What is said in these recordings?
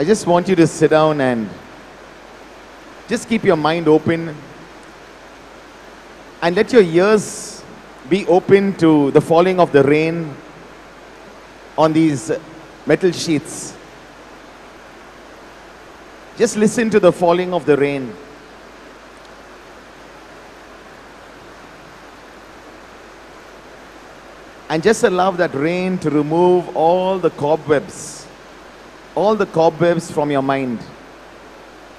I just want you to sit down and just keep your mind open and let your ears be open to the falling of the rain on these metal sheets. Just listen to the falling of the rain. And just allow that rain to remove all the cobwebs from your mind.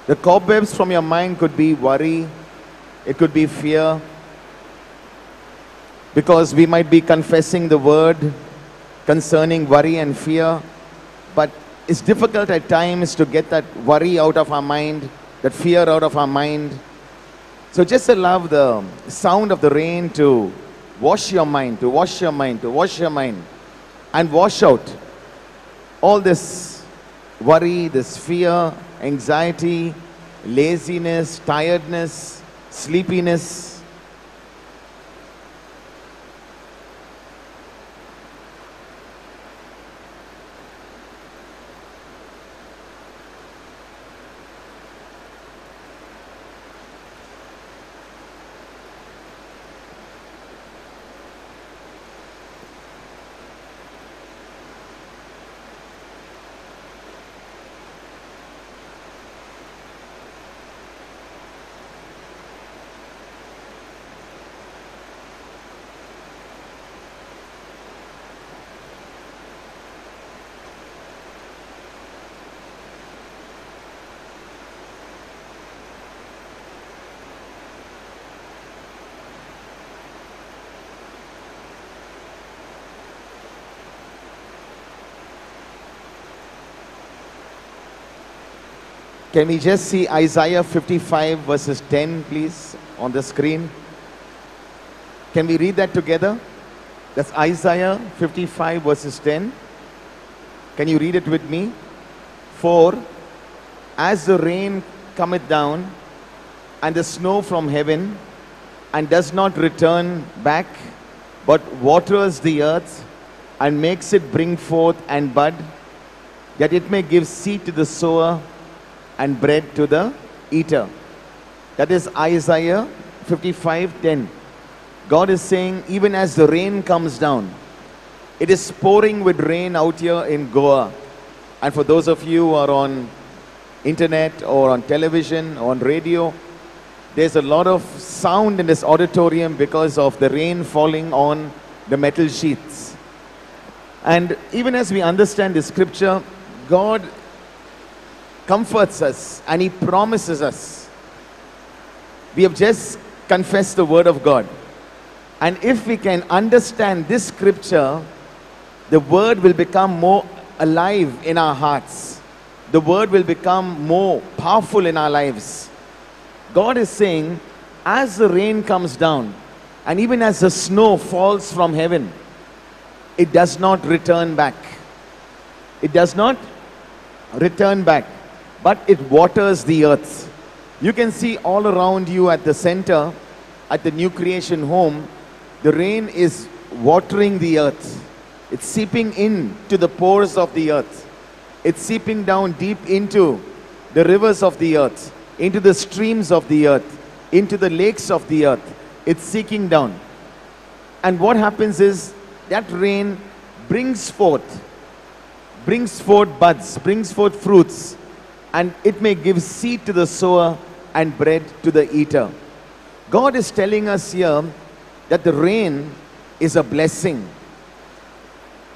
The cobwebs from your mind could be worry, it could be fear, because we might be confessing the word concerning worry and fear, but it's difficult at times to get that worry out of our mind, that fear out of our mind. So just allow the sound of the rain to wash your mind, and wash out all this worry, this fear, anxiety, laziness, tiredness, sleepiness. Can we just see Isaiah 55 verses 10, please, on the screen? Can we read that together? That's Isaiah 55 verses 10. Can you read it with me? For as the rain cometh down, and the snow from heaven, and does not return back, but waters the earth, and makes it bring forth and bud, that it may give seed to the sower, and bread to the eater. That is Isaiah 55:10. God is saying, even as the rain comes down, it is pouring with rain out here in Goa. And for those of you who are on internet or on television or on radio, there's a lot of sound in this auditorium because of the rain falling on the metal sheets. And even as we understand the scripture, God comforts us and He promises us. We have just confessed the word of God. And if we can understand this scripture, the word will become more alive in our hearts. The word will become more powerful in our lives. God is saying, as the rain comes down, and even as the snow falls from heaven, it does not return back. It does not return back, but it waters the earth. You can see all around you at the center, at the New Creation home, the rain is watering the earth. It's seeping in to the pores of the earth. It's seeping down deep into the rivers of the earth, into the streams of the earth, into the lakes of the earth. It's seeking down. And what happens is that rain brings forth buds, brings forth fruits, and it may give seed to the sower and bread to the eater. God is telling us here that the rain is a blessing.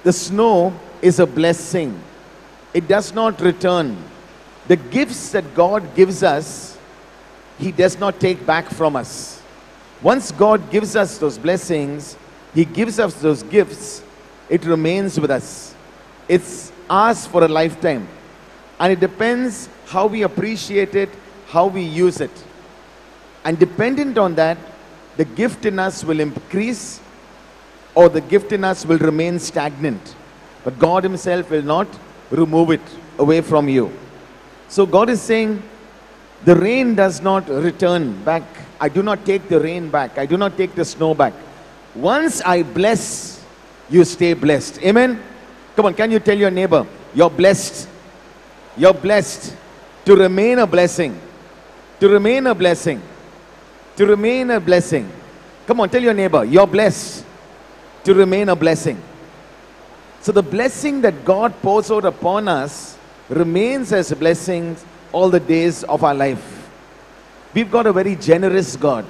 The snow is a blessing. It does not return. The gifts that God gives us, He does not take back from us. Once God gives us those blessings, He gives us those gifts, it remains with us. It's ours for a lifetime. And it depends how we appreciate it, how we use it. And dependent on that, the gift in us will increase or the gift in us will remain stagnant. But God Himself will not remove it away from you. So God is saying, the rain does not return back. I do not take the rain back. I do not take the snow back. Once I bless, you stay blessed. Amen? Come on, can you tell your neighbor, you're blessed? You're blessed to remain a blessing. To remain a blessing. To remain a blessing. Come on, tell your neighbor, you're blessed to remain a blessing. So the blessing that God pours out upon us remains as blessings all the days of our life. We've got a very generous God.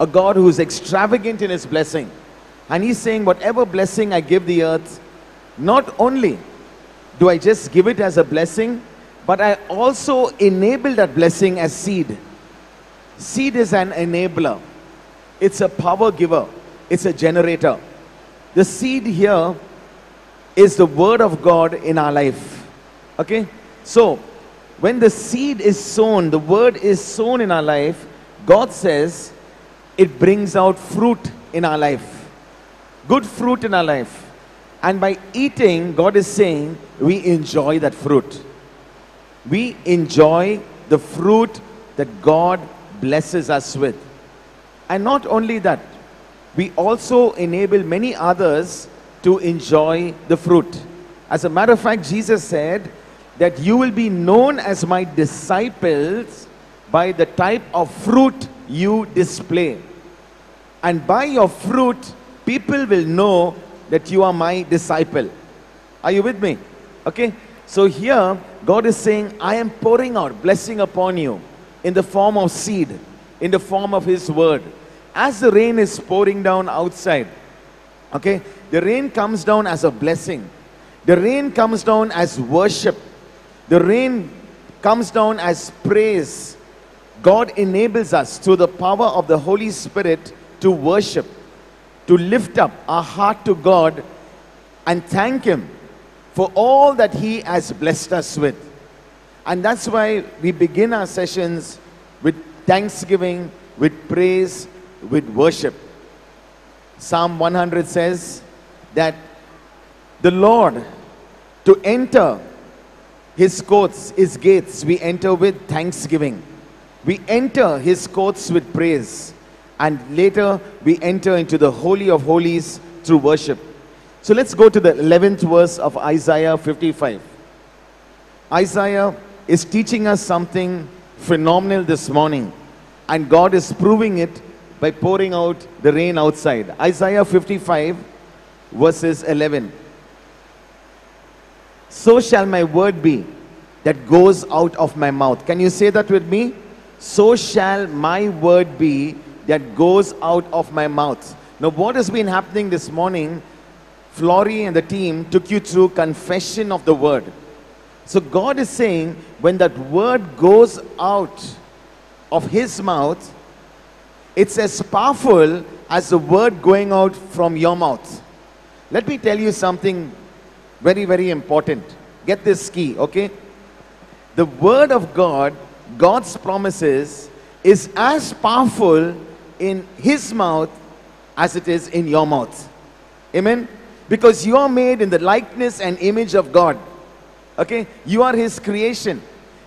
A God who's extravagant in His blessing. And He's saying, whatever blessing I give the earth, not only do I just give it as a blessing, but I also enable that blessing as seed. Seed is an enabler. It's a power giver. It's a generator. The seed here is the word of God in our life. Okay? So, when the seed is sown, the word is sown in our life, God says it brings out fruit in our life. Good fruit in our life. And by eating, God is saying, we enjoy that fruit. We enjoy the fruit that God blesses us with. And not only that, we also enable many others to enjoy the fruit. As a matter of fact, Jesus said that you will be known as my disciples by the type of fruit you display. And by your fruit, people will know that you are my disciple. Are you with me? Okay? So here, God is saying, I am pouring out blessing upon you in the form of seed, in the form of His word. As the rain is pouring down outside, okay, the rain comes down as a blessing. The rain comes down as worship. The rain comes down as praise. God enables us through the power of the Holy Spirit to worship, to lift up our heart to God and thank Him for all that He has blessed us with. And that's why we begin our sessions with thanksgiving, with praise, with worship. Psalm 100 says that the Lord, to enter His courts, His gates, we enter with thanksgiving. We enter His courts with praise. And later we enter into the Holy of Holies through worship. So let's go to the 11th verse of Isaiah 55. Isaiah is teaching us something phenomenal this morning. And God is proving it by pouring out the rain outside. Isaiah 55 verses 11. So shall my word be that goes out of my mouth. Can you say that with me? So shall my word be that goes out of my mouth. Now what has been happening this morning, Flory and the team took you through confession of the word. So God is saying, when that word goes out of His mouth, it's as powerful as the word going out from your mouth. Let me tell you something very, very important. Get this key, okay? The word of God, God's promises, is as powerful in His mouth as it is in your mouth. Amen? Because you are made in the likeness and image of God. Okay? You are His creation.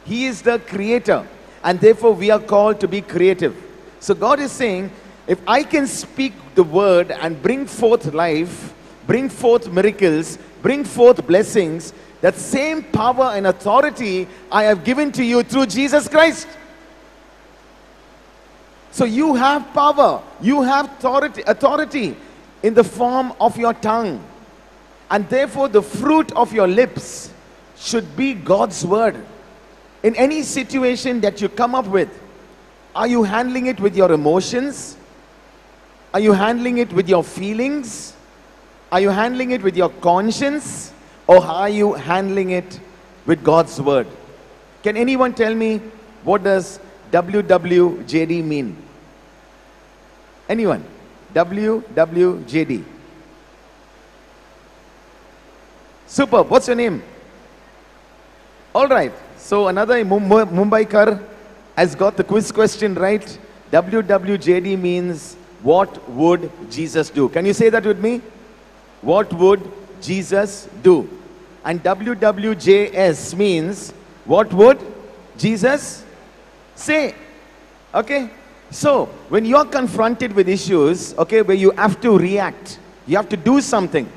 He is the creator. And therefore we are called to be creative. So God is saying, if I can speak the word and bring forth life, bring forth miracles, bring forth blessings, that same power and authority I have given to you through Jesus Christ. So you have power, you have authority in the form of your tongue. And therefore the fruit of your lips should be God's word. In any situation that you come up with, are you handling it with your emotions? Are you handling it with your feelings? Are you handling it with your conscience? Or are you handling it with God's word? Can anyone tell me, what does WWJD mean? Anyone? WWJD. Superb. What's your name? All right. So another Mumbaikar has got the quiz question right. WWJD means, what would Jesus do? Can you say that with me? What would Jesus do? And WWJS means, what would Jesus say? Okay? So, when you are confronted with issues, okay, where you have to react, you have to do something,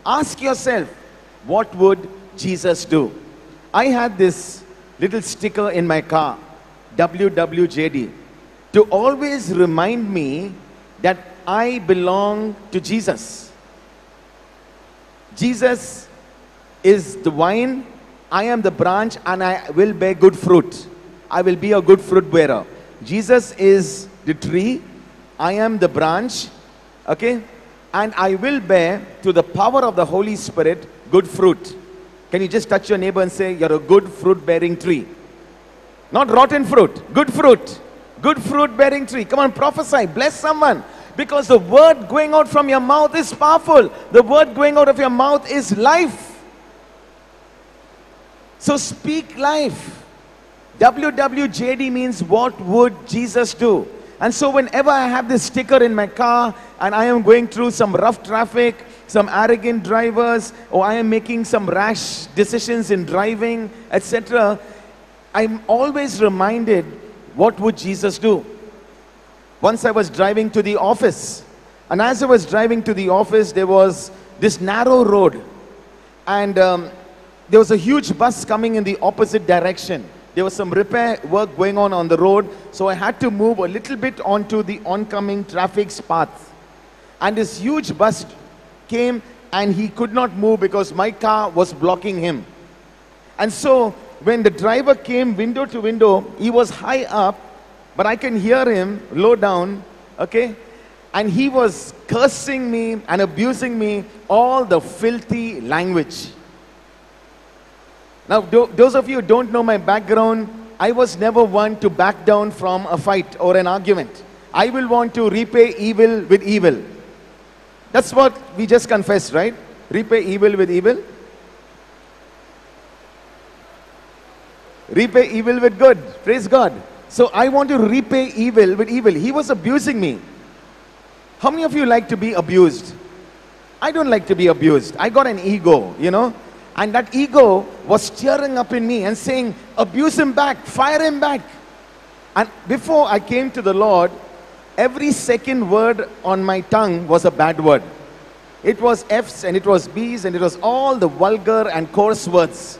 ask yourself, what would Jesus do? I had this little sticker in my car, WWJD, to always remind me that I belong to Jesus. Jesus is the vine, I am the branch, and I will bear good fruit. I will be a good fruit bearer. Jesus is the tree, I am the branch, okay? And I will bear, through the power of the Holy Spirit, good fruit. Can you just touch your neighbor and say, you're a good fruit-bearing tree? Not rotten fruit, good fruit. Good fruit-bearing tree. Come on, prophesy, bless someone. Because the word going out from your mouth is powerful. The word going out of your mouth is life. So speak life. WWJD means, what would Jesus do? And so whenever I have this sticker in my car and I am going through some rough traffic, some arrogant drivers, or I am making some rash decisions in driving, etc., I'm always reminded, what would Jesus do? Once I was driving to the office, and as I was driving to the office, there was this narrow road, and there was a huge bus coming in the opposite direction. There was some repair work going on the road, so I had to move a little bit onto the oncoming traffic's path. And this huge bus came, and he could not move because my car was blocking him. And so when the driver came window to window, he was high up, but I can hear him low down, okay? And he was cursing me and abusing me, all the filthy language. Now, those of you who don't know my background, I was never one to back down from a fight or an argument. I will want to repay evil with evil. That's what we just confessed, right? Repay evil with evil. Repay evil with good. Praise God. So I want to repay evil with evil. He was abusing me. How many of you like to be abused? I don't like to be abused. I got an ego, you know. And that ego was stirring up in me and saying, abuse him back, fire him back. And before I came to the Lord, every second word on my tongue was a bad word. It was F's and it was B's and it was all the vulgar and coarse words.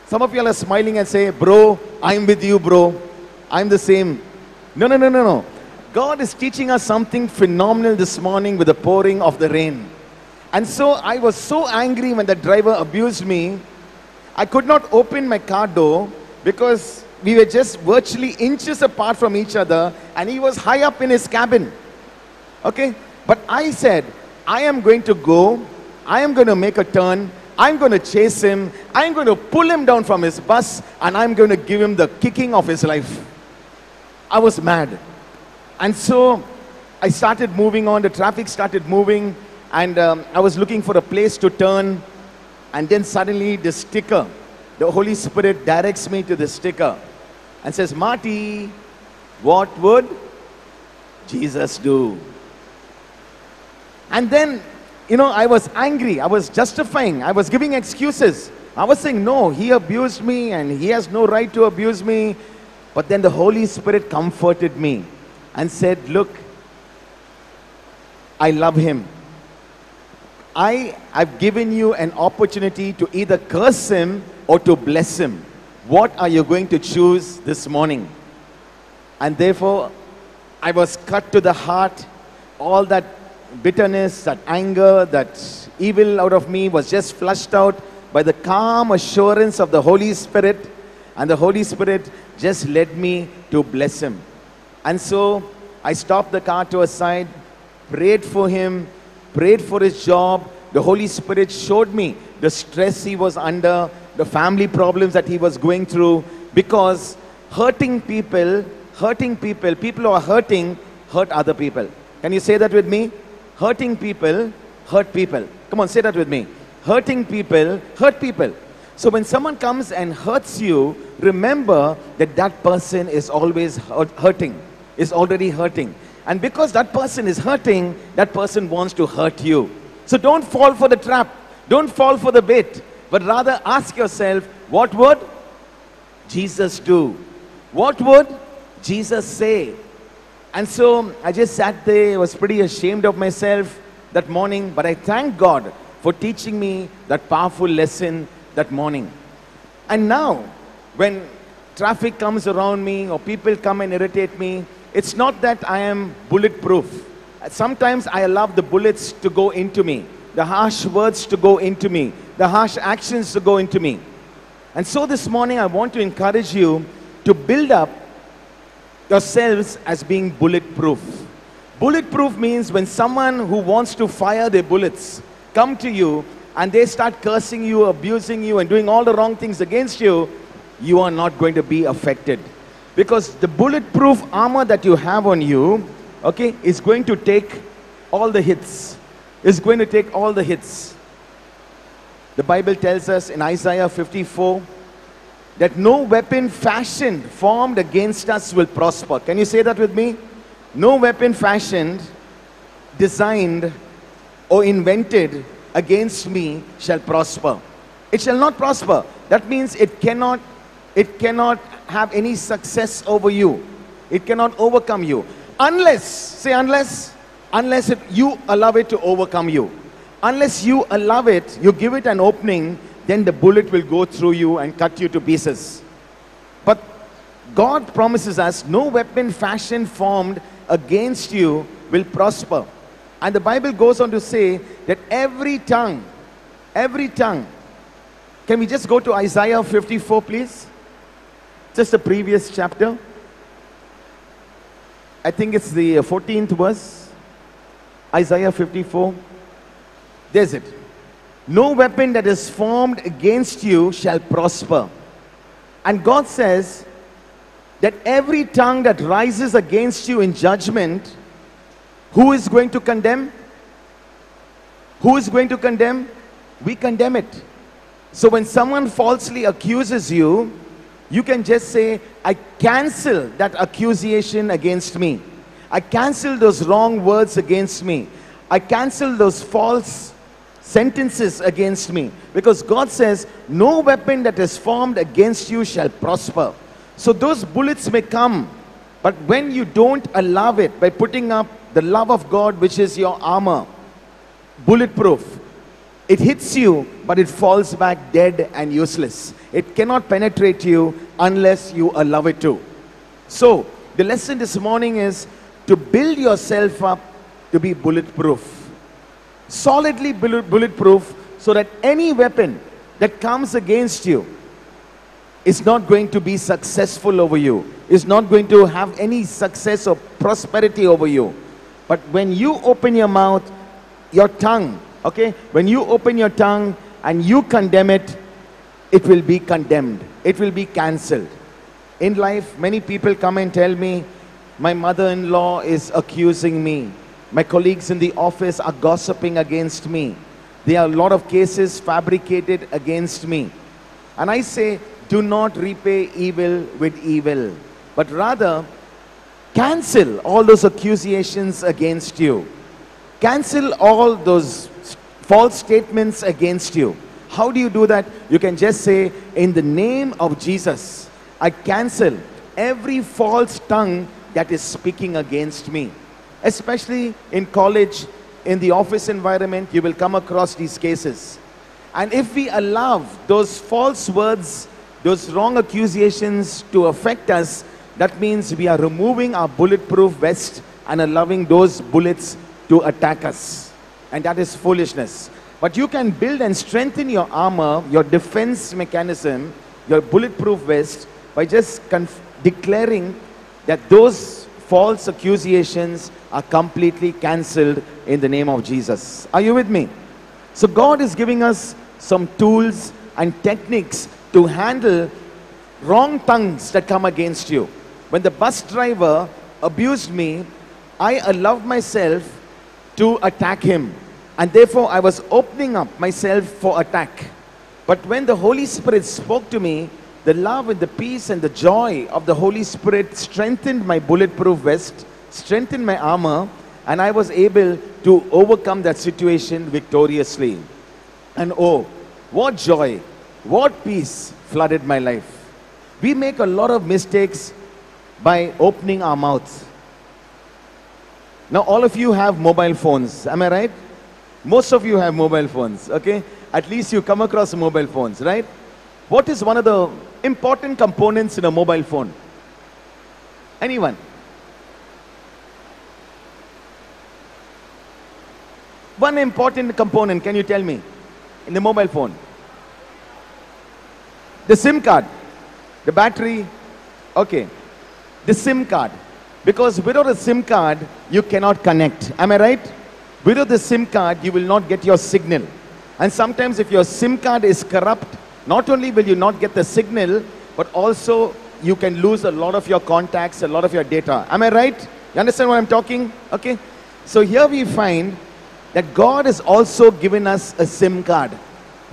Some of you are smiling and say, bro, I'm with you, bro. I'm the same. No. God is teaching us something phenomenal this morning with the pouring of the rain. And so I was so angry when the driver abused me. I could not open my car door because we were just virtually inches apart from each other and he was high up in his cabin. Okay? But I said, I am going to go. I am going to make a turn. I'm going to chase him. I'm going to pull him down from his bus and I'm going to give him the kicking of his life. I was mad. And so I started moving on. The traffic started moving. And I was looking for a place to turn, and then suddenly the sticker, the Holy Spirit directs me to the sticker and says, Marty, what would Jesus do? And then, you know, I was angry, I was justifying, I was giving excuses. I was saying, no, he abused me and he has no right to abuse me. But then the Holy Spirit comforted me and said, look, I love him. I've given you an opportunity to either curse him or to bless him. What are you going to choose this morning? And therefore, I was cut to the heart. All that bitterness, that anger, that evil out of me was just flushed out by the calm assurance of the Holy Spirit. And the Holy Spirit just led me to bless him. And so I stopped the car to a side, prayed for him, prayed for his job. The Holy Spirit showed me the stress he was under, the family problems that he was going through, because hurting people, people who are hurting, hurt other people. Can you say that with me? Hurting people, hurt people. Come on, say that with me. Hurting people, hurt people. So when someone comes and hurts you, remember that that person is always hurting, is already hurting. And because that person is hurting, that person wants to hurt you. So don't fall for the trap. Don't fall for the bait. But rather ask yourself, what would Jesus do? What would Jesus say? And so I just sat there. I was pretty ashamed of myself that morning. But I thank God for teaching me that powerful lesson that morning. And now, When traffic comes around me or people come and irritate me, it's not that I am bulletproof. Sometimes I allow the bullets to go into me, the harsh words to go into me, the harsh actions to go into me. And so this morning I want to encourage you to build up yourselves as being bulletproof. Bulletproof means when someone who wants to fire their bullets come to you and they start cursing you, abusing you and doing all the wrong things against you, you are not going to be affected. Because the bulletproof armor that you have on you, okay, is going to take all the hits. Is going to take all the hits. The Bible tells us in Isaiah 54 that no weapon fashioned, formed against us will prosper. Can you say that with me? No weapon fashioned, designed, or invented against me shall prosper. It shall not prosper. That means it cannot have any success over you. It cannot overcome you. Unless, say unless you allow it to overcome you. Unless you allow it, you give it an opening, then the bullet will go through you and cut you to pieces. But God promises us no weapon fashioned, formed against you will prosper. And the Bible goes on to say that every tongue, can we just go to Isaiah 54 please? Just the previous chapter. I think it's the 14th verse. Isaiah 54. There's it. No weapon that is formed against you shall prosper. And God says that every tongue that rises against you in judgment, who is going to condemn? Who is going to condemn? We condemn it. So when someone falsely accuses you, you can just say, I cancel that accusation against me. I cancel those wrong words against me. I cancel those false sentences against me. Because God says, no weapon that is formed against you shall prosper. So those bullets may come, but when you don't allow it, by putting up the love of God, which is your armor, bulletproof, it hits you, but it falls back dead and useless. It cannot penetrate you unless you allow it to. So, the lesson this morning is to build yourself up to be bulletproof. Solidly bulletproof, so that any weapon that comes against you is not going to be successful over you, is not going to have any success or prosperity over you. But when you open your mouth, your tongue, okay, when you open your tongue and you condemn it, it will be condemned. It will be cancelled. In life, many people come and tell me, my mother-in-law is accusing me. My colleagues in the office are gossiping against me. There are a lot of cases fabricated against me. And I say, do not repay evil with evil, but rather cancel all those accusations against you. Cancel all those false statements against you. How do you do that? You can just say, in the name of Jesus, I cancel every false tongue that is speaking against me. Especially in college, in the office environment, you will come across these cases. And if we allow those false words, those wrong accusations to affect us, that means we are removing our bulletproof vest and allowing those bullets to attack us. And that is foolishness. But you can build and strengthen your armor, your defense mechanism, your bulletproof vest, by just declaring that those false accusations are completely cancelled in the name of Jesus. Are you with me? So God is giving us some tools and techniques to handle wrong tongues that come against you. When the bus driver abused me, I allowed myself to attack him. And therefore, I was opening up myself for attack. But when the Holy Spirit spoke to me, the love and the peace and the joy of the Holy Spirit strengthened my bulletproof vest, strengthened my armor, and I was able to overcome that situation victoriously. And oh, what joy, what peace flooded my life. We make a lot of mistakes by opening our mouth. Now, all of you have mobile phones, am I right? Most of you have mobile phones, okay? At least you come across mobile phones, right? What is one of the important components in a mobile phone? Anyone? One important component, can you tell me, in the mobile phone? The SIM card, the battery, okay. The SIM card, because without a SIM card, you cannot connect. Am I right? Without the SIM card, you will not get your signal. And sometimes if your SIM card is corrupt, not only will you not get the signal, but also you can lose a lot of your contacts, a lot of your data. Am I right? You understand what I'm talking? Okay. So here we find that God has also given us a SIM card.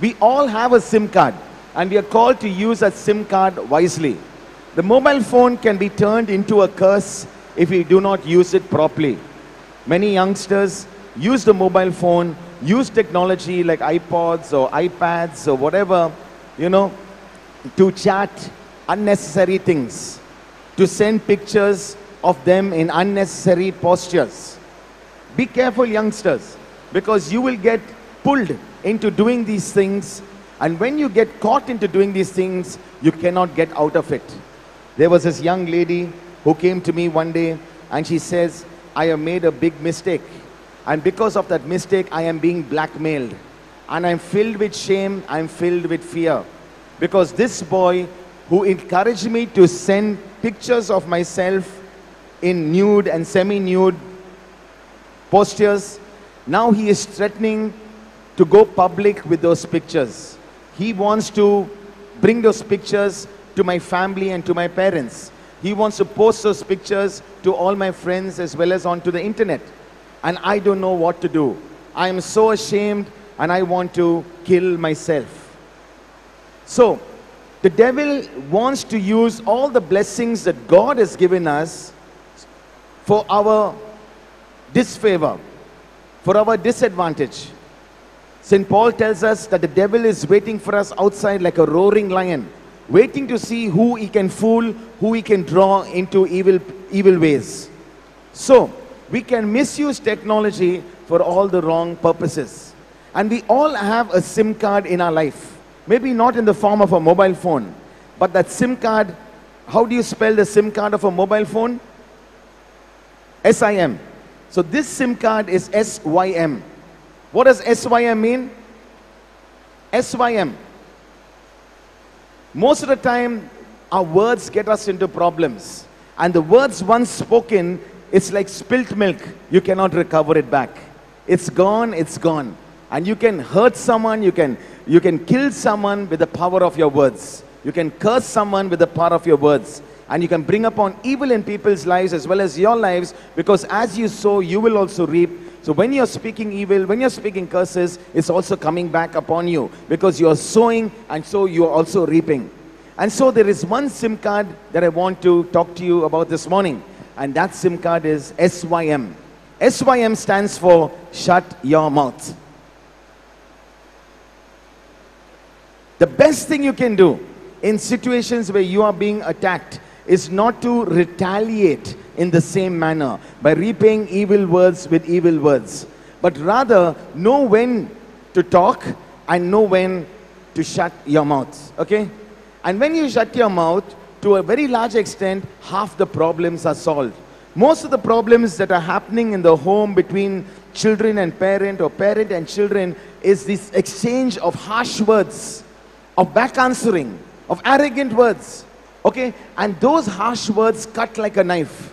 We all have a SIM card, and we are called to use a SIM card wisely. The mobile phone can be turned into a curse if we do not use it properly. Many youngsters use the mobile phone, use technology like iPods or iPads or whatever, you know, to chat unnecessary things, to send pictures of them in unnecessary postures. Be careful, youngsters, because you will get pulled into doing these things, and when you get caught into doing these things, you cannot get out of it. There was this young lady who came to me one day and she says, I have made a big mistake, and because of that mistake I am being blackmailed, and I'm filled with shame, I'm filled with fear, because this boy who encouraged me to send pictures of myself in nude and semi-nude postures, now he is threatening to go public with those pictures. He wants to bring those pictures to my family and to my parents. He wants to post those pictures to all my friends as well as onto the internet. And I don't know what to do. I am so ashamed and I want to kill myself. So, the devil wants to use all the blessings that God has given us for our disfavor, for our disadvantage. St. Paul tells us that the devil is waiting for us outside like a roaring lion, waiting to see who he can fool, who he can draw into evil ways. So, we can misuse technology for all the wrong purposes. And we all have a SIM card in our life. Maybe not in the form of a mobile phone, but that SIM card, how do you spell the SIM card of a mobile phone? SIM. So this SIM card is SYM. What does SYM mean? SYM. Most of the time, our words get us into problems. And the words once spoken, it's like spilt milk. You cannot recover it back. It's gone, it's gone. And you can hurt someone, you can kill someone with the power of your words. You can curse someone with the power of your words. And you can bring upon evil in people's lives as well as your lives, because as you sow, you will also reap. So when you're speaking evil, when you're speaking curses, it's also coming back upon you, because you're sowing and so you're also reaping. And so there is one SIM card that I want to talk to you about this morning. And that SIM card is SYM. SYM stands for shut your mouth. The best thing you can do in situations where you are being attacked is not to retaliate in the same manner by repaying evil words with evil words, but rather know when to talk and know when to shut your mouth. Okay? And when you shut your mouth, to a very large extent, half the problems are solved. Most of the problems that are happening in the home between children and parent, or parent and children, is this exchange of harsh words, of back answering, of arrogant words. Okay? And those harsh words cut like a knife.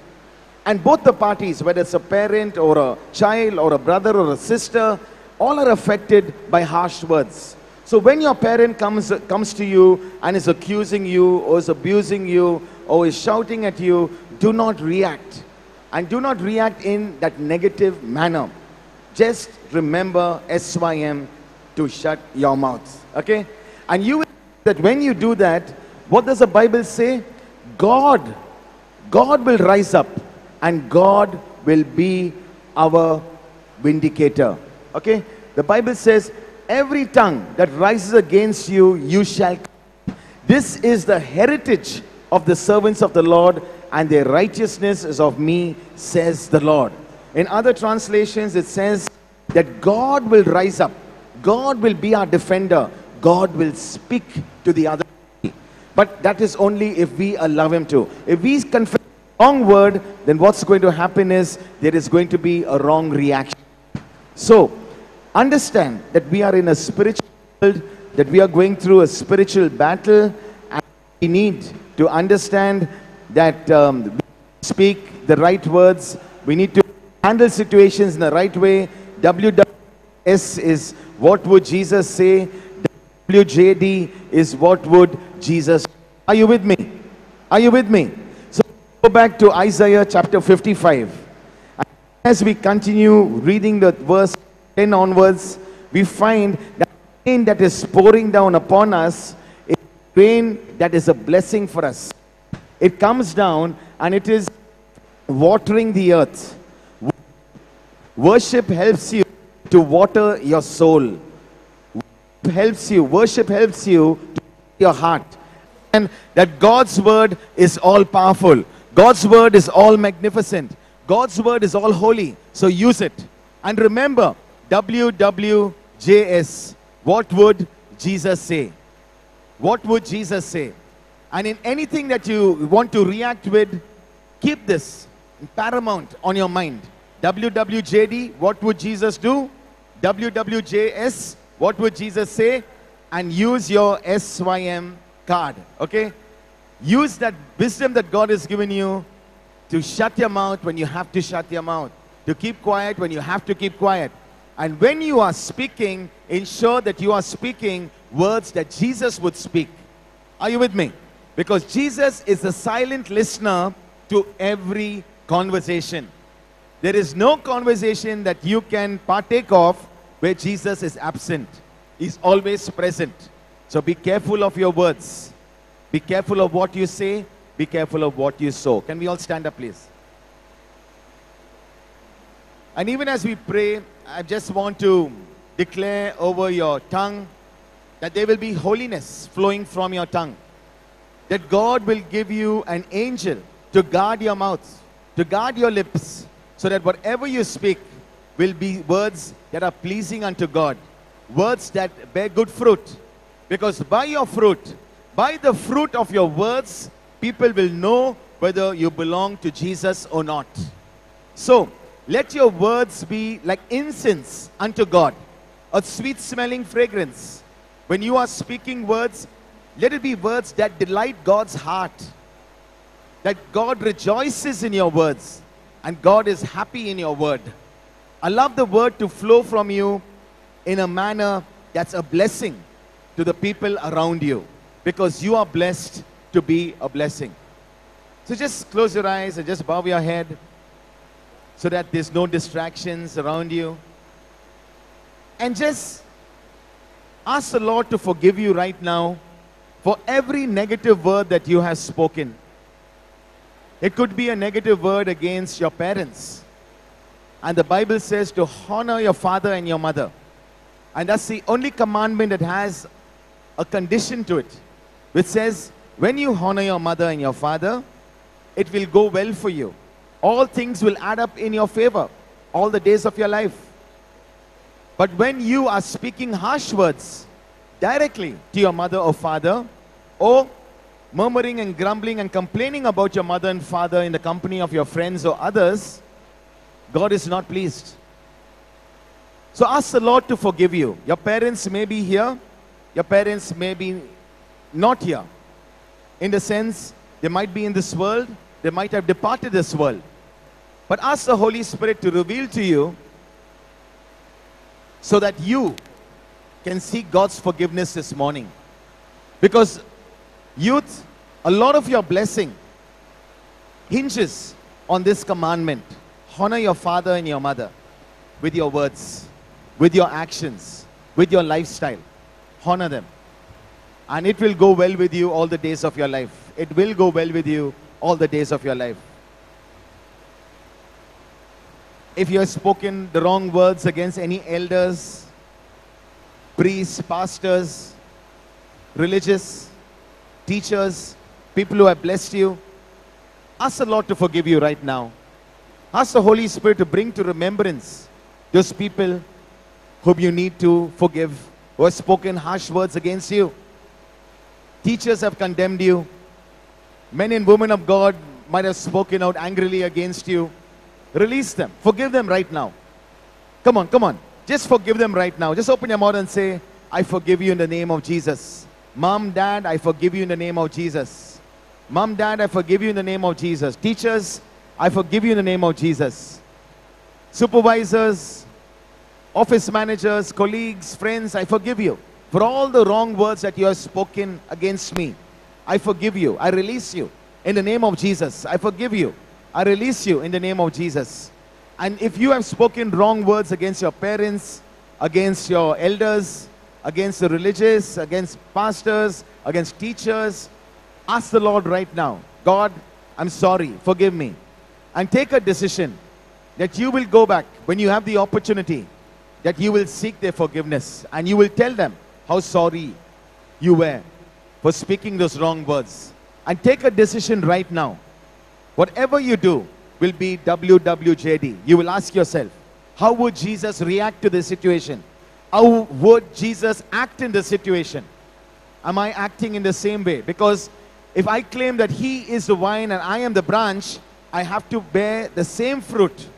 And both the parties, whether it's a parent or a child or a brother or a sister, all are affected by harsh words. So when your parent comes to you and is accusing you or is abusing you or is shouting at you, do not react. And do not react in that negative manner. Just remember SYM, to shut your mouth. Okay? And you will see that when you do that, what does the Bible say? God will rise up and God will be our vindicator. Okay? The Bible says, every tongue that rises against you, you shall condemn. This is the heritage of the servants of the Lord, and their righteousness is of me, says the Lord. In other translations, it says that God will rise up. God will be our defender. God will speak to the other. But that is only if we allow him to. If we confess the wrong word, then what's going to happen is there is going to be a wrong reaction. So, understand that we are in a spiritual world, that we are going through a spiritual battle, and we need to understand that we speak the right words. We need to handle situations in the right way. WWS is what would Jesus say? WJD is what would Jesus. Are you with me? Are you with me? So go back to Isaiah chapter 55. As we continue reading the verse 10 onwards, we find that rain that is pouring down upon us is rain that is a blessing for us. It comes down and it is watering the earth. Worship helps you to water your soul. Worship helps you to your heart. And that God's word is all powerful. God's word is all magnificent. God's word is all holy. So use it. And remember, WWJS. What would Jesus say? What would Jesus say? And in anything that you want to react with, keep this paramount on your mind. WWJD, what would Jesus do? WWJS, what would Jesus say? And use your SYM card, okay? Use that wisdom that God has given you to shut your mouth when you have to shut your mouth, to keep quiet when you have to keep quiet. And when you are speaking, ensure that you are speaking words that Jesus would speak. Are you with me? Because Jesus is a silent listener to every conversation. There is no conversation that you can partake of where Jesus is absent. He's always present. So be careful of your words. Be careful of what you say. Be careful of what you sow. Can we all stand up, please? And even as we pray, I just want to declare over your tongue that there will be holiness flowing from your tongue. That God will give you an angel to guard your mouth, to guard your lips, so that whatever you speak will be words that are pleasing unto God. Words that bear good fruit. Because by your fruit, by the fruit of your words, people will know whether you belong to Jesus or not. So, let your words be like incense unto God, a sweet smelling fragrance. When you are speaking words, let it be words that delight God's heart. That God rejoices in your words and God is happy in your word. Allow the word to flow from you in a manner that's a blessing to the people around you, because you are blessed to be a blessing. So just close your eyes and just bow your head so that there's no distractions around you. And just ask the Lord to forgive you right now for every negative word that you have spoken. It could be a negative word against your parents. And the Bible says to honor your father and your mother. And that's the only commandment that has a condition to it, which says, when you honor your mother and your father, it will go well for you. All things will add up in your favor all the days of your life. But when you are speaking harsh words directly to your mother or father, or murmuring and grumbling and complaining about your mother and father in the company of your friends or others, God is not pleased. So ask the Lord to forgive you. Your parents may be here, your parents may be not here. In the sense, they might be in this world, they might have departed this world. But ask the Holy Spirit to reveal to you so that you can seek God's forgiveness this morning. Because youth, a lot of your blessing hinges on this commandment. Honor your father and your mother with your words, with your actions, with your lifestyle. Honor them. And it will go well with you all the days of your life. It will go well with you all the days of your life. If you have spoken the wrong words against any elders, priests, pastors, religious, teachers, people who have blessed you, ask the Lord to forgive you right now. Ask the Holy Spirit to bring to remembrance those people whom you need to forgive, who have spoken harsh words against you. Teachers have condemned you. Men and women of God might have spoken out angrily against you. Release them. Forgive them right now. Come on, come on. Just forgive them right now. Just open your mouth and say, I forgive you in the name of Jesus. Mom, Dad, I forgive you in the name of Jesus. Mom, Dad, I forgive you in the name of Jesus. Teachers, I forgive you in the name of Jesus. Supervisors, office managers, colleagues, friends, I forgive you for all the wrong words that you have spoken against me. I forgive you. I release you in the name of Jesus. I forgive you. I release you in the name of Jesus. And if you have spoken wrong words against your parents, against your elders, against the religious, against pastors, against teachers, ask the Lord right now, God, I'm sorry, forgive me. And take a decision that you will go back when you have the opportunity, that you will seek their forgiveness and you will tell them how sorry you were for speaking those wrong words. And take a decision right now. Whatever you do will be WWJD. You will ask yourself, how would Jesus react to this situation? How would Jesus act in this situation? Am I acting in the same way? Because if I claim that He is the vine and I am the branch, I have to bear the same fruit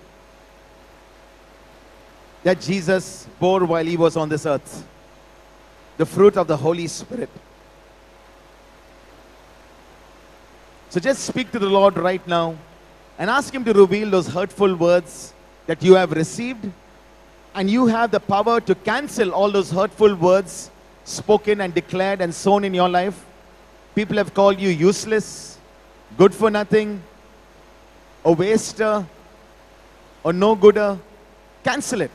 that Jesus bore while He was on this earth. The fruit of the Holy Spirit. So just speak to the Lord right now and ask Him to reveal those hurtful words that you have received. And you have the power to cancel all those hurtful words spoken and declared and sown in your life. People have called you useless, good for nothing, a waster, or no gooder. Cancel it.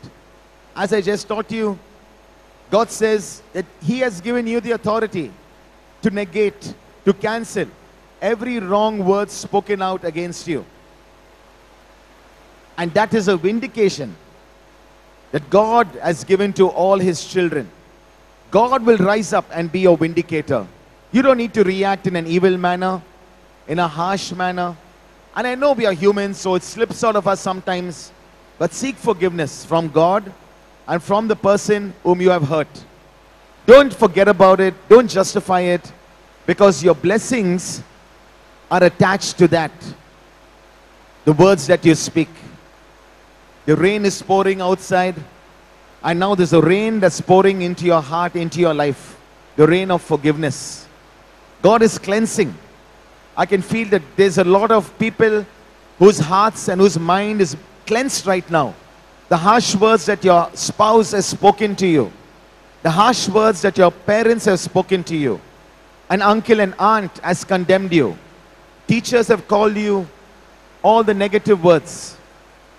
As I just taught you, God says that He has given you the authority to negate, to cancel every wrong word spoken out against you. And that is a vindication that God has given to all His children. God will rise up and be your vindicator. You don't need to react in an evil manner, in a harsh manner. And I know we are humans, so it slips out of us sometimes. But seek forgiveness from God and from the person whom you have hurt. Don't forget about it. Don't justify it. Because your blessings are attached to that. The words that you speak. The rain is pouring outside. And now there's a rain that's pouring into your heart, into your life. The rain of forgiveness. God is cleansing. I can feel that there's a lot of people whose hearts and whose mind is cleansed right now. The harsh words that your spouse has spoken to you. The harsh words that your parents have spoken to you. An uncle and aunt has condemned you. Teachers have called you all the negative words.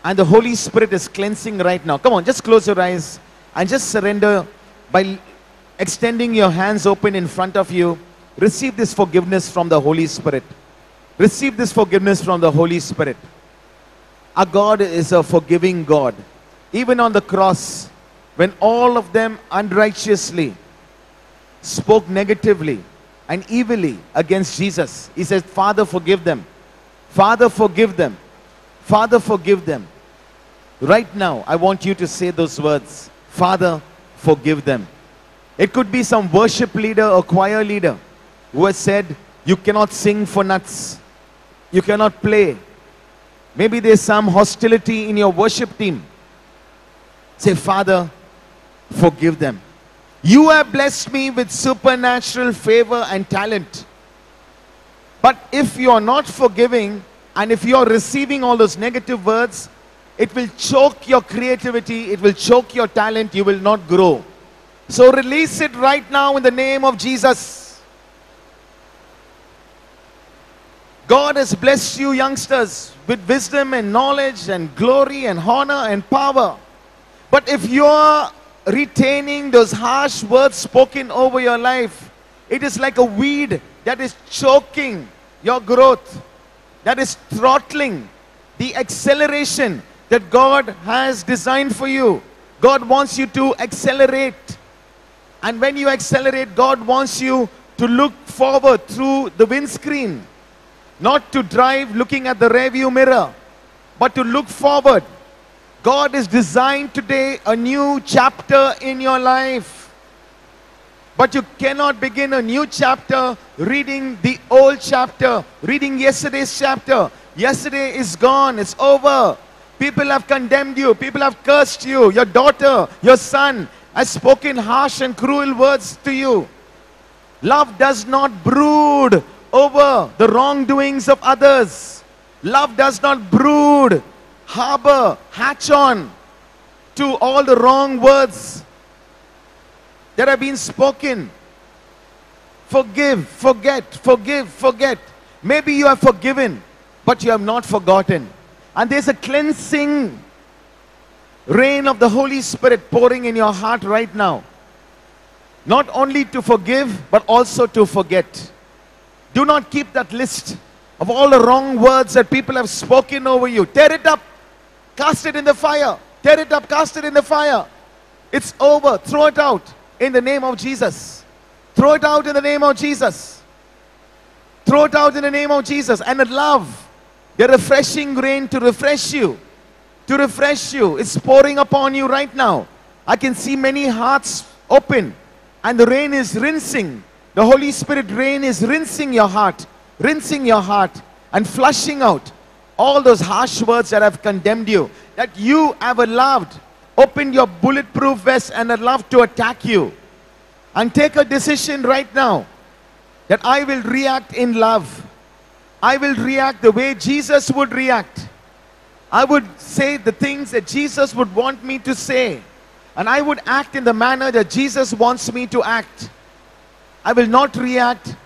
And the Holy Spirit is cleansing right now. Come on, just close your eyes and just surrender by extending your hands open in front of you. Receive this forgiveness from the Holy Spirit. Receive this forgiveness from the Holy Spirit. Our God is a forgiving God. Even on the cross, when all of them unrighteously spoke negatively and evilly against Jesus, He said, Father, forgive them. Father, forgive them. Father, forgive them. Right now, I want you to say those words. Father, forgive them. It could be some worship leader or choir leader who has said, you cannot sing for nuts. You cannot play. Maybe there's some hostility in your worship team. Say, Father, forgive them. You have blessed me with supernatural favor and talent. But if you are not forgiving, and if you are receiving all those negative words, it will choke your creativity, it will choke your talent, you will not grow. So release it right now in the name of Jesus. God has blessed you youngsters with wisdom and knowledge and glory and honor and power. But if you are retaining those harsh words spoken over your life, it is like a weed that is choking your growth, that is throttling the acceleration that God has designed for you. God wants you to accelerate. And when you accelerate, God wants you to look forward through the windscreen. Not to drive looking at the rearview mirror, but to look forward. God is designed today a new chapter in your life. But you cannot begin a new chapter reading the old chapter, reading yesterday's chapter. Yesterday is gone, it's over. People have condemned you, people have cursed you. Your daughter, your son has spoken harsh and cruel words to you. Love does not brood over the wrongdoings of others. Love does not brood, harbor, hatch on to all the wrong words that have been spoken. Forgive, forget, forgive, forget. Maybe you have forgiven, but you have not forgotten. And there's a cleansing rain of the Holy Spirit pouring in your heart right now. Not only to forgive, but also to forget. Do not keep that list of all the wrong words that people have spoken over you. Tear it up, cast it in the fire. Tear it up, cast it in the fire. It's over. Throw it out in the name of Jesus. Throw it out in the name of Jesus. Throw it out in the name of Jesus. And allow the refreshing rain to refresh you. To refresh you. It's pouring upon you right now. I can see many hearts open. And the rain is rinsing. The Holy Spirit rain is rinsing your heart. Rinsing your heart. And flushing out all those harsh words that have condemned you. That you have allowed. Open your bulletproof vest and allowed to attack you. And take a decision right now. That I will react in love. I will react the way Jesus would react. I would say the things that Jesus would want me to say. And I would act in the manner that Jesus wants me to act. I will not react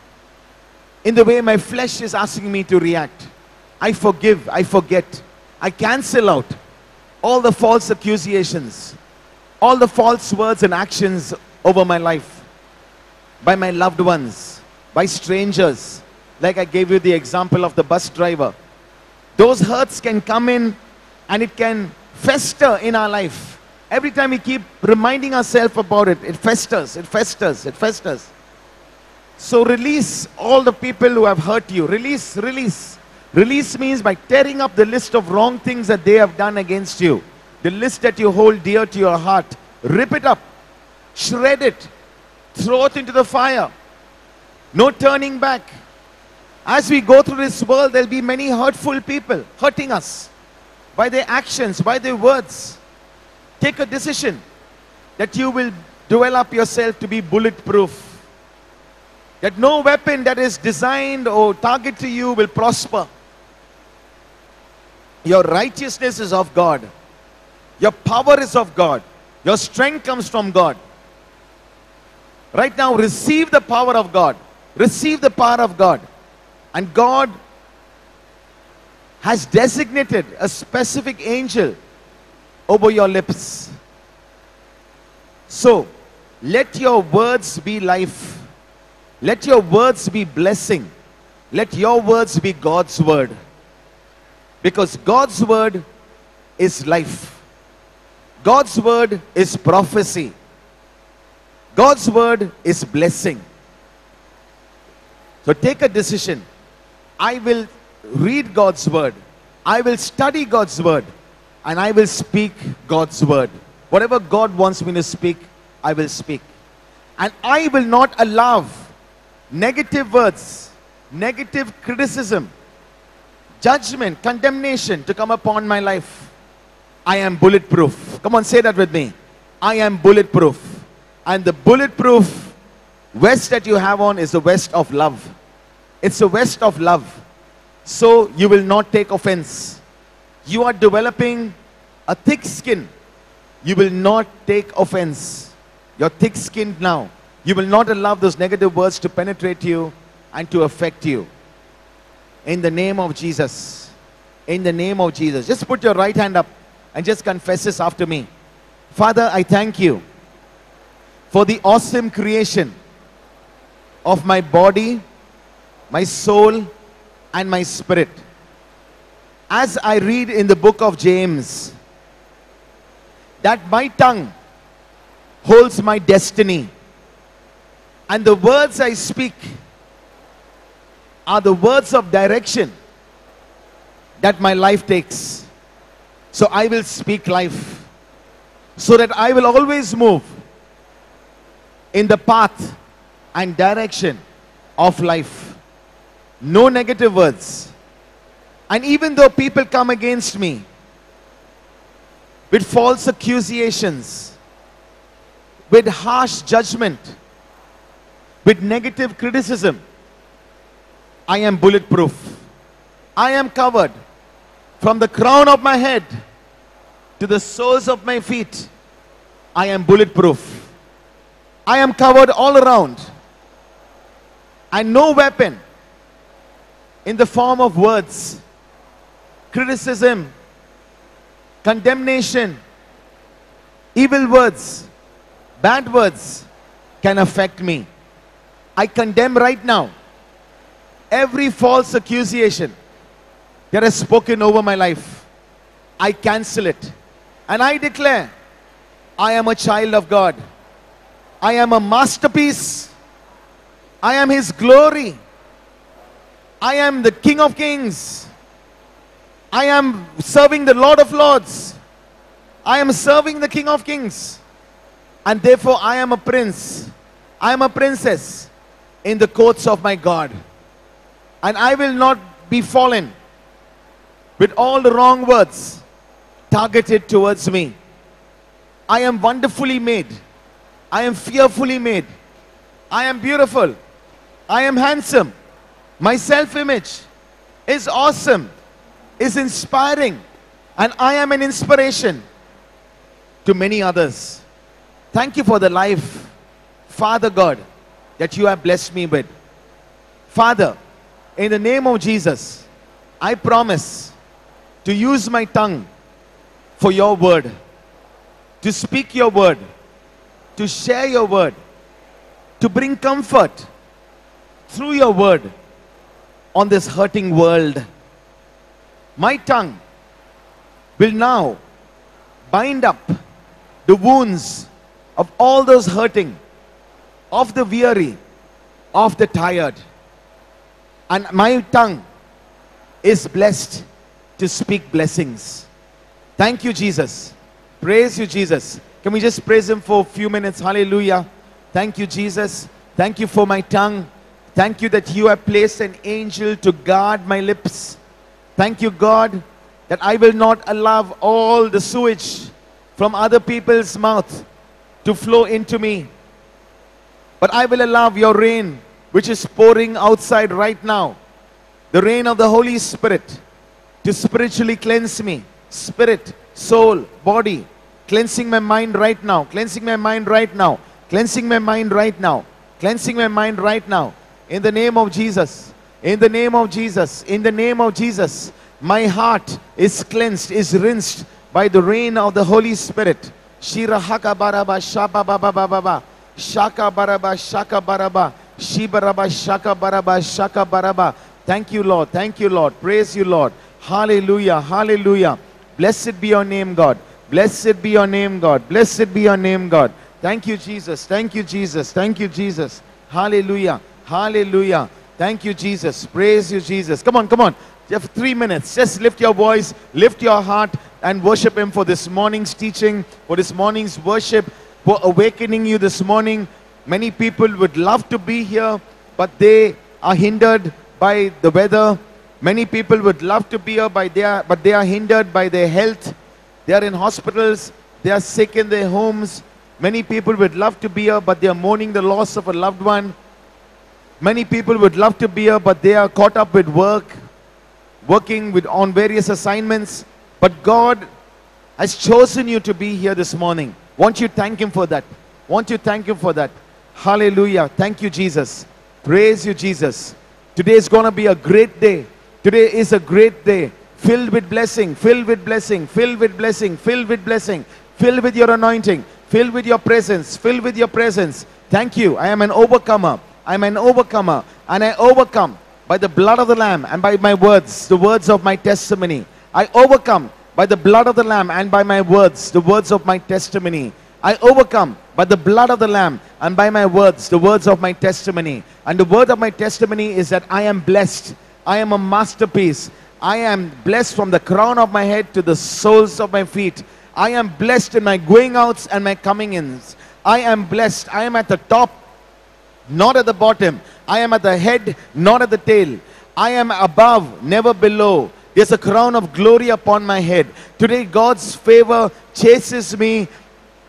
in the way my flesh is asking me to react. I forgive, I forget. I cancel out all the false accusations, all the false words and actions over my life, by my loved ones, by strangers. Like I gave you the example of the bus driver. Those hurts can come in and it can fester in our life. Every time we keep reminding ourselves about it, it festers, it festers, it festers. So release all the people who have hurt you. Release, release. Release means by tearing up the list of wrong things that they have done against you. The list that you hold dear to your heart. Rip it up. Shred it. Throw it into the fire. No turning back. As we go through this world, there will be many hurtful people hurting us by their actions, by their words. Take a decision that you will develop yourself to be bulletproof. That no weapon that is designed or targeted to you will prosper. Your righteousness is of God. Your power is of God. Your strength comes from God. Right now, receive the power of God. Receive the power of God. And God has designated a specific angel over your lips. So, let your words be life. Let your words be blessing. Let your words be God's word. Because God's word is life. God's word is prophecy. God's word is blessing. So take a decision. I will read God's word. I will study God's word. And I will speak God's word. Whatever God wants me to speak, I will speak. And I will not allow negative words, negative criticism, judgment, condemnation to come upon my life. I am bulletproof. Come on, say that with me. I am bulletproof. And the bulletproof vest that you have on is the vest of love. It's a vest of love. So you will not take offense. You are developing a thick skin. You will not take offense. You're thick-skinned now. You will not allow those negative words to penetrate you and to affect you. In the name of Jesus. In the name of Jesus. Just put your right hand up and just confess this after me. Father, I thank you for the awesome creation of my body, my soul, and my spirit. As I read in the book of James, that my tongue holds my destiny. And the words I speak are the words of direction that my life takes. So I will speak life, so that I will always move in the path and direction of life. No negative words. And even though people come against me with false accusations, with harsh judgment, with negative criticism, I am bulletproof. I am covered from the crown of my head to the soles of my feet. I am bulletproof. I am covered all around. And no weapon in the form of words, criticism, condemnation, evil words, bad words can affect me. I condemn right now every false accusation that has spoken over my life. I cancel it. And I declare, I am a child of God. I am a masterpiece. I am His glory. I am the King of Kings. I am serving the Lord of Lords. I am serving the King of Kings. And therefore I am a prince. I am a princess in the courts of my God. And I will not be fallen with all the wrong words targeted towards me. I am wonderfully made. I am fearfully made. I am beautiful. I am handsome. My self-image is awesome, is inspiring, and I am an inspiration to many others. Thank you for the life, Father God, that you have blessed me with. Father, in the name of Jesus, I promise to use my tongue for your word, to speak your word, to share your word, to bring comfort through your word on this hurting world. My tongue will now bind up the wounds of all those hurting, of the weary, of the tired. And my tongue is blessed to speak blessings. Thank you, Jesus. Praise you, Jesus. Can we just praise Him for a few minutes? Hallelujah. Thank you, Jesus. Thank you for my tongue. Thank you that you have placed an angel to guard my lips. Thank you, God, that I will not allow all the sewage from other people's mouth to flow into me. But I will allow your rain, which is pouring outside right now, the rain of the Holy Spirit, to spiritually cleanse me. Spirit, soul, body. Cleansing my mind right now. Cleansing my mind right now. Cleansing my mind right now. Cleansing my mind right now. In the name of Jesus. In the name of Jesus. In the name of Jesus. My heart is cleansed, is rinsed by the rain of the Holy Spirit. Shira haka baraba shaba baba baba. Shaka baraba shaka baraba. Shibaraba shaka baraba shaka baraba. Thank you, Lord. Thank you, Lord. Praise you, Lord. Hallelujah. Hallelujah. Blessed be your name, God. Blessed be your name, God. Blessed be your name, God. Thank you, Jesus. Thank you, Jesus. Thank you, Jesus. Hallelujah. Hallelujah. Thank you, Jesus. Praise you, Jesus. Come on, come on. You have 3 minutes. Just lift your voice, lift your heart, and worship Him for this morning's teaching, for this morning's worship, for awakening you this morning. Many people would love to be here, but they are hindered by the weather. Many people would love to be here, but they are hindered by their health. They are in hospitals. They are sick in their homes. Many people would love to be here, but they are mourning the loss of a loved one. Many people would love to be here, but they are caught up with work, working on various assignments. But God has chosen you to be here this morning. Won't you thank Him for that? Won't you thank Him for that? Hallelujah. Thank you, Jesus. Praise you, Jesus. Today is going to be a great day. Today is a great day. Filled with blessing, filled with blessing, filled with blessing, filled with blessing, filled with your anointing, filled with your presence, filled with your presence. Thank you. I am an overcomer. I am an overcomer. And I overcome by the blood of the Lamb and by my words, the words of my testimony. I overcome by the blood of the Lamb and by my words, the words of my testimony. I overcome by the blood of the Lamb and by my words, the words of my testimony. And the word of my testimony is that I am blessed. I am a masterpiece. I am blessed from the crown of my head to the soles of my feet. I am blessed in my going outs and my coming ins. I am blessed. I am at the top not at the bottom. I am at the head, not at the tail. I am above, never below. There's a crown of glory upon my head. Today God's favor chases me,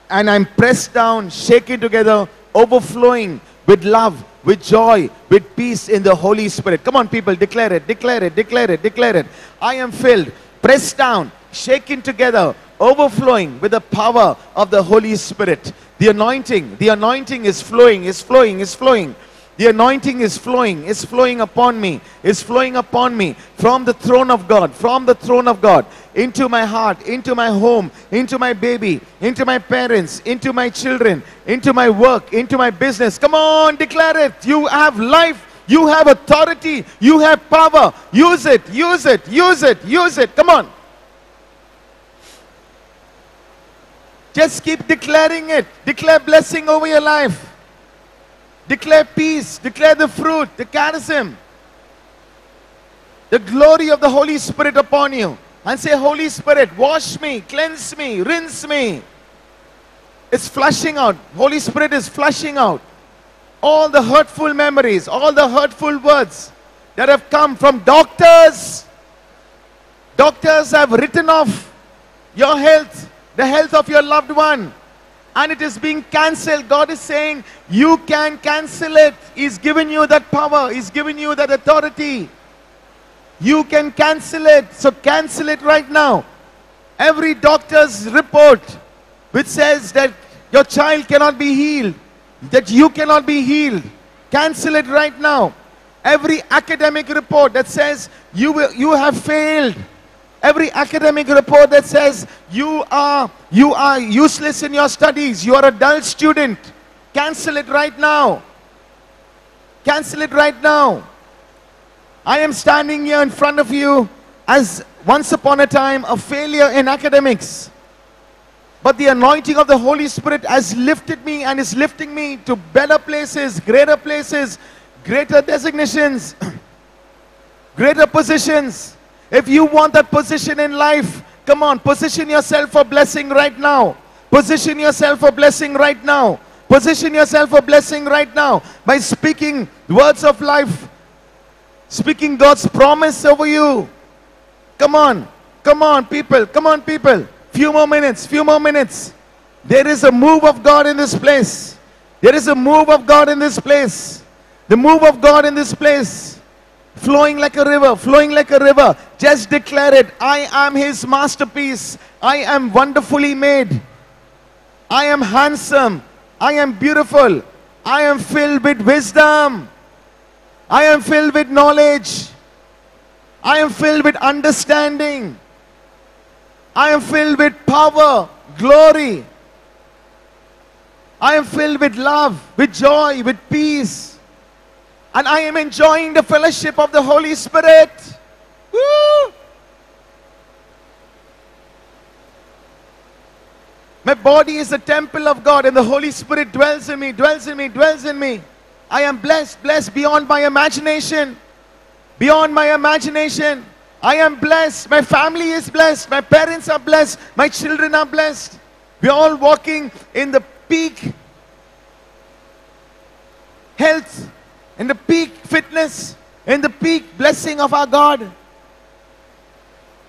and I'm pressed down, shaken together, overflowing with love, with joy, with peace in the Holy Spirit. Come on, people, declare it, declare it, declare it, declare it. I am filled, pressed down, shaken together, overflowing with the power of the Holy Spirit. The anointing is flowing, is flowing, is flowing. The anointing is flowing upon me, is flowing upon me from the throne of God, from the throne of God, into my heart, into my home, into my baby, into my parents, into my children, into my work, into my business. Come on, declare it. You have life, you have authority, you have power. Use it, use it, use it, use it. Come on. Just keep declaring it. Declare blessing over your life. Declare peace, declare the fruit, the charism, the glory of the Holy Spirit upon you. And say, Holy Spirit, wash me, cleanse me, rinse me. It's flushing out. Holy Spirit is flushing out all the hurtful memories, all the hurtful words that have come from doctors. Doctors have written off your health, the health of your loved one, and it is being cancelled. God is saying, you can cancel it. He's given you that power. He's given you that authority. You can cancel it. So cancel it right now. Every doctor's report which says that your child cannot be healed, that you cannot be healed, cancel it right now. Every academic report that says you have failed, every academic report that says you are useless in your studies, you are a dull student, cancel it right now. Cancel it right now. I am standing here in front of you as once upon a time a failure in academics. But the anointing of the Holy Spirit has lifted me and is lifting me to better places, greater designations, greater positions. If you want that position in life, come on, position yourself for blessing right now. Position yourself for blessing right now. Position yourself for blessing right now by speaking words of life, speaking God's promise over you. Come on people, come on people. Few more minutes, few more minutes. There is a move of God in this place. There is a move of God in this place. The move of God in this place. Flowing like a river, flowing like a river. Just declare it. I am His masterpiece. I am wonderfully made. I am handsome. I am beautiful. I am filled with wisdom. I am filled with knowledge. I am filled with understanding. I am filled with power, glory. I am filled with love, with joy, with peace. And I am enjoying the fellowship of the Holy Spirit. Woo! My body is the temple of God, and the Holy Spirit dwells in me, dwells in me, dwells in me. I am blessed, blessed beyond my imagination. Beyond my imagination. I am blessed. My family is blessed. My parents are blessed. My children are blessed. We are all walking in the peak health, in the peak fitness, in the peak blessing of our God.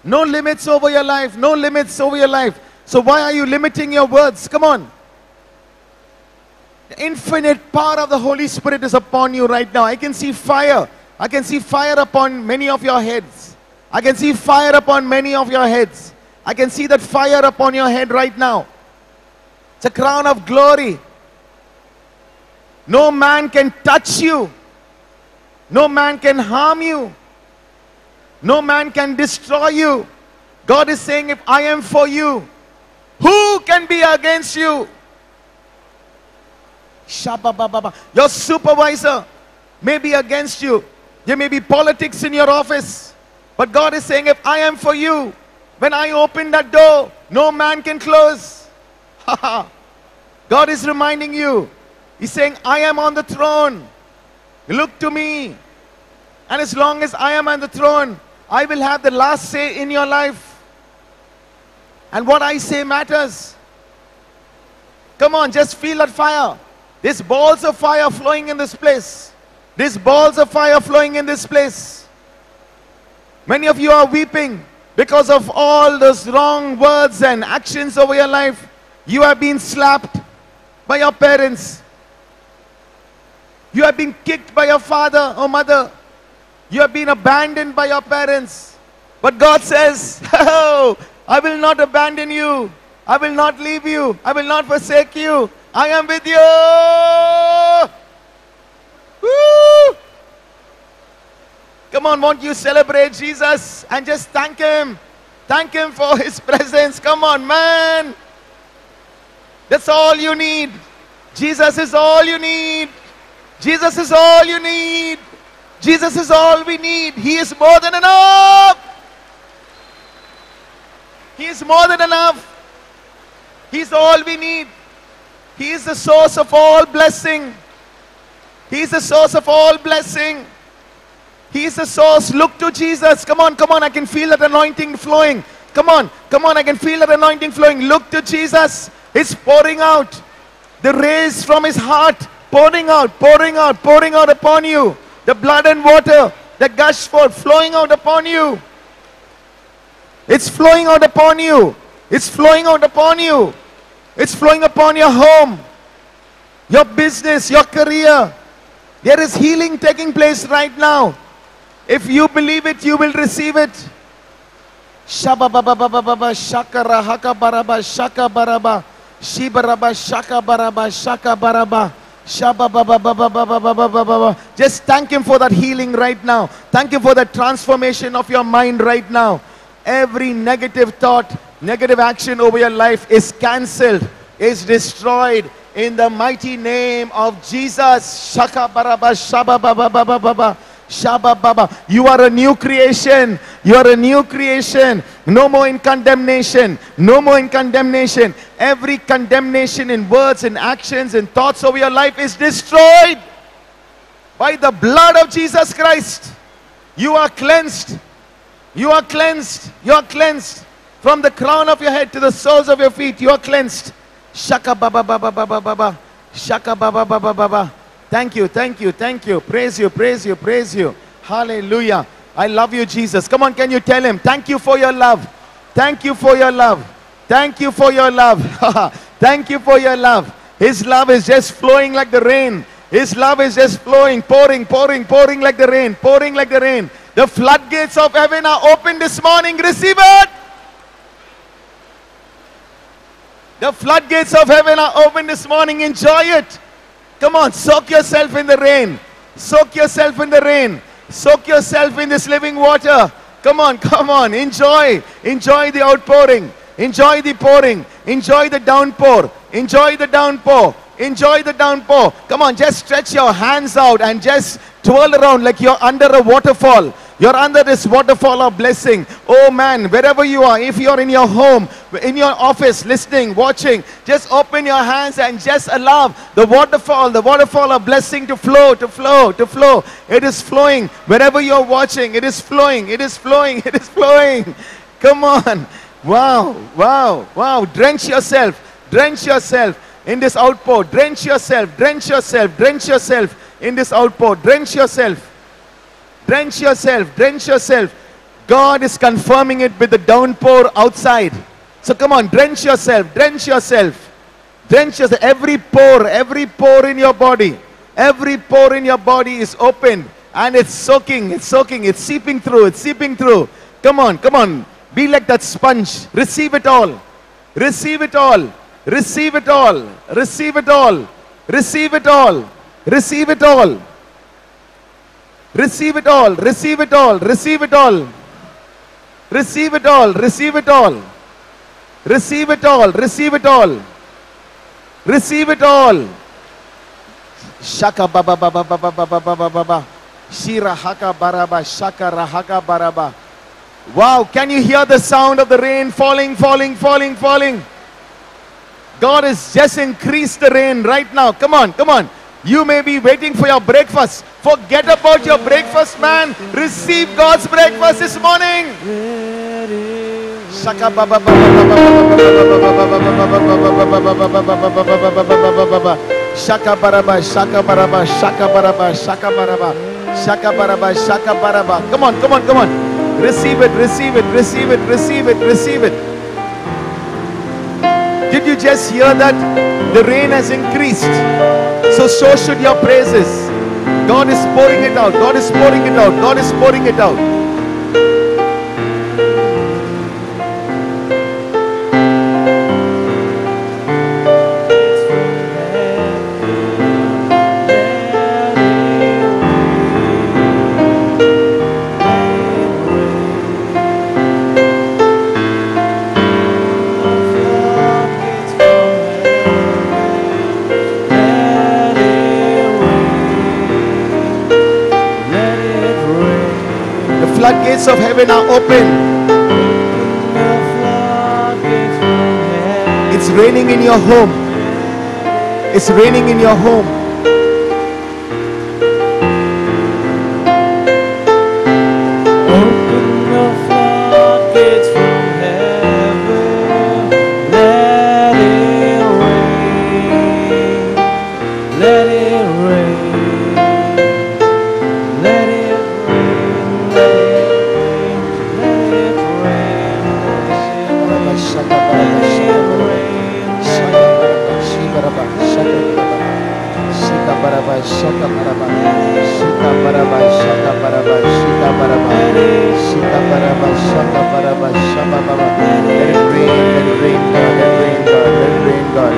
No limits over your life. No limits over your life. So why are you limiting your words? Come on. The infinite power of the Holy Spirit is upon you right now. I can see fire. I can see fire upon many of your heads. I can see fire upon many of your heads. I can see that fire upon your head right now. It's a crown of glory. No man can touch you. No man can harm you. No man can destroy you. God is saying, if I am for you, who can be against you? Your supervisor may be against you. There may be politics in your office. But God is saying, if I am for you, when I open that door, no man can close. God is reminding you. He's saying, I am on the throne. Look to me. And as long as I am on the throne, I will have the last say in your life. And what I say matters. Come on, just feel that fire. There's balls of fire flowing in this place. There's balls of fire flowing in this place. Many of you are weeping because of all those wrong words and actions over your life. You have been slapped by your parents. You have been kicked by your father or mother. You have been abandoned by your parents. But God says, oh, I will not abandon you. I will not leave you. I will not forsake you. I am with you. Woo! Come on, won't you celebrate Jesus and just thank Him? Thank Him for His presence. Come on, man. That's all you need. Jesus is all you need. Jesus is all you need. Jesus is all we need. He is more than enough. He is more than enough. He's all we need. He is the source of all blessing. He is the source of all blessing. He is the source. Look to Jesus. Come on, come on. I can feel that anointing flowing. Come on, come on. I can feel that anointing flowing. Look to Jesus. It's pouring out. The rays from His heart. Pouring out, pouring out, pouring out upon you. The blood and water that gush forth, flowing out upon you. It's flowing out upon you. It's flowing out upon you. It's flowing upon your home, your business, your career. There is healing taking place right now. If you believe it, you will receive it. Shababababababa, shakara haka baraba, shaka baraba, shibaraba, shaka baraba, shaka baraba. Just thank Him for that healing right now. Thank Him for the transformation of your mind right now. Every negative thought, negative action over your life is cancelled, is destroyed in the mighty name of Jesus. Shaka baraba, shababababababa. Shabababa. You are a new creation. You are a new creation. No more in condemnation. No more in condemnation. Every condemnation in words and actions and thoughts over your life is destroyed by the blood of Jesus Christ. You are cleansed. You are cleansed. You are cleansed. From the crown of your head to the soles of your feet, you are cleansed. Shaka baba baba baba baba. Shaka baba baba baba. Thank you, thank you, thank you. Praise you, praise you, praise you. Hallelujah. I love you, Jesus. Come on, can you tell Him, thank you for your love. Thank you for your love. Thank you for your love. Thank you for your love. His love is just flowing like the rain. His love is just flowing, pouring, pouring, pouring like the rain, pouring like the rain. The floodgates of heaven are open this morning. Receive it. The floodgates of heaven are open this morning. Enjoy it. Come on, soak yourself in the rain. Soak yourself in the rain. Soak yourself in this living water. Come on, come on. Enjoy. Enjoy the outpouring. Enjoy the pouring. Enjoy the downpour. Enjoy the downpour. Enjoy the downpour. Come on, just stretch your hands out and just twirl around like you're under a waterfall. You're under this waterfall of blessing. Oh man, wherever you are, if you're in your home, in your office, listening, watching, just open your hands and just allow the waterfall of blessing to flow, to flow, to flow. It is flowing. Wherever you're watching, it is flowing, it is flowing, it is flowing. Come on. Wow, wow, wow. Drench yourself in this outpour. Drench yourself, drench yourself, drench yourself in this outpour. Drench yourself. Drench yourself, drench yourself. God is confirming it with the downpour outside. So come on, drench yourself, drench yourself. Drench yourself. Every pore in your body, every pore in your body is opened and it's soaking, it's soaking, it's seeping through, it's seeping through. Come on, come on. Be like that sponge. Receive it all. Receive it all. Receive it all. Receive it all. Receive it all. Receive it all. Receive it all, receive it all, receive it all. Receive it all, receive it all. Receive it all, receive it all. Receive it all. Shaka baba baba baba baba baba baba. Shira haka baraba, shaka rahaka baraba. Wow, can you hear the sound of the rain falling, falling, falling, falling? God has just increased the rain right now. Come on, come on. You may be waiting for your breakfast. Forget about your breakfast, man. Receive God's breakfast this morning. Shaka baraba, shaka baraba, shaka baraba, shaka baraba, shaka baraba, shaka baraba. Come on, come on, come on. Receive it, receive it, receive it, receive it, receive it. Did you just hear that? The rain has increased. So should your praises. God is pouring it out. God is pouring it out. God is pouring it out. Floodgates of heaven are open. It's raining in your home. It's raining in your home. Open the floodgates from heaven. Let it rain. Let it rain. Let it Shaka baraba, shika baraba, shaka baraba, shika baraba, shika baraba, shaka baraba, shaka baraba. Let it rain, God, let it rain, God, let it rain, God,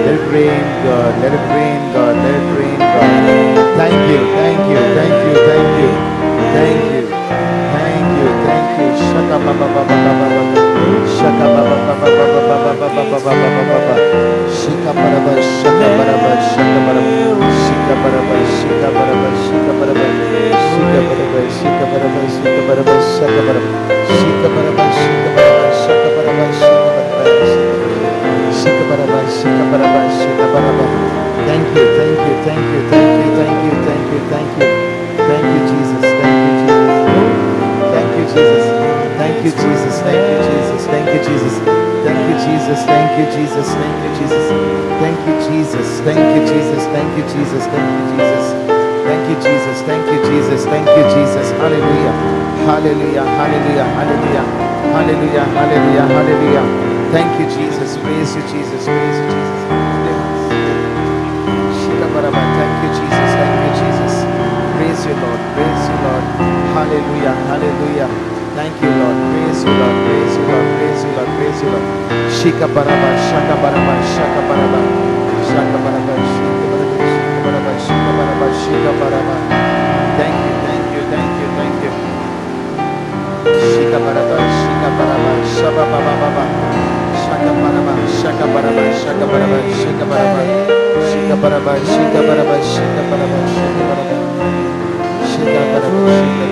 let it rain, God, let it rain, God, let it rain, God. Thank you, thank you, thank you, thank you, thank you, thank you, thank you. Shaka baba baba baba baba, shaka baba baba baba baba baba baba baba, shika baraba, shaka baraba, shaka baraba. Shika baraba, shika baraba, shika baraba, shika baraba, shika baraba, shika baraba, shaka baraba, shika baraba, shika baraba, shaka baraba, shika baraba, shika baraba, shika baraba. Thank you, thank you, thank you, thank you, thank you, thank you, thank you, thank you, Jesus, thank you, Jesus, thank you, Jesus, thank you, Jesus, thank you, Jesus, thank you, Jesus, thank you, Jesus, thank you, Jesus, thank you, Jesus, thank you, Jesus, thank you, Jesus, thank you, Jesus, thank you, Jesus, thank you, Jesus, thank you, Jesus, hallelujah, hallelujah, hallelujah, hallelujah, hallelujah, hallelujah, hallelujah. Thank you, Jesus, praise you, Jesus, praise you, Jesus. Thank you, Jesus, thank you, Jesus. Praise you, Lord, praise you, Lord. Hallelujah, hallelujah. Thank you, Lord. Praise you, Lord. Praise you, Lord. Praise you, Lord. Praise you, Lord. Shika baraba, shaka baraba, shaka baraba, shaka baraba, shika baraba, shika baraba, shika baraba. Thank you, thank you, thank you, thank you. Shika baraba, shaba baba baba. Shaka baraba, shaka baraba, shaka baraba, shaka baraba. Shika baraba, shika baraba, shika baraba, shika baraba. Shika baraba, shika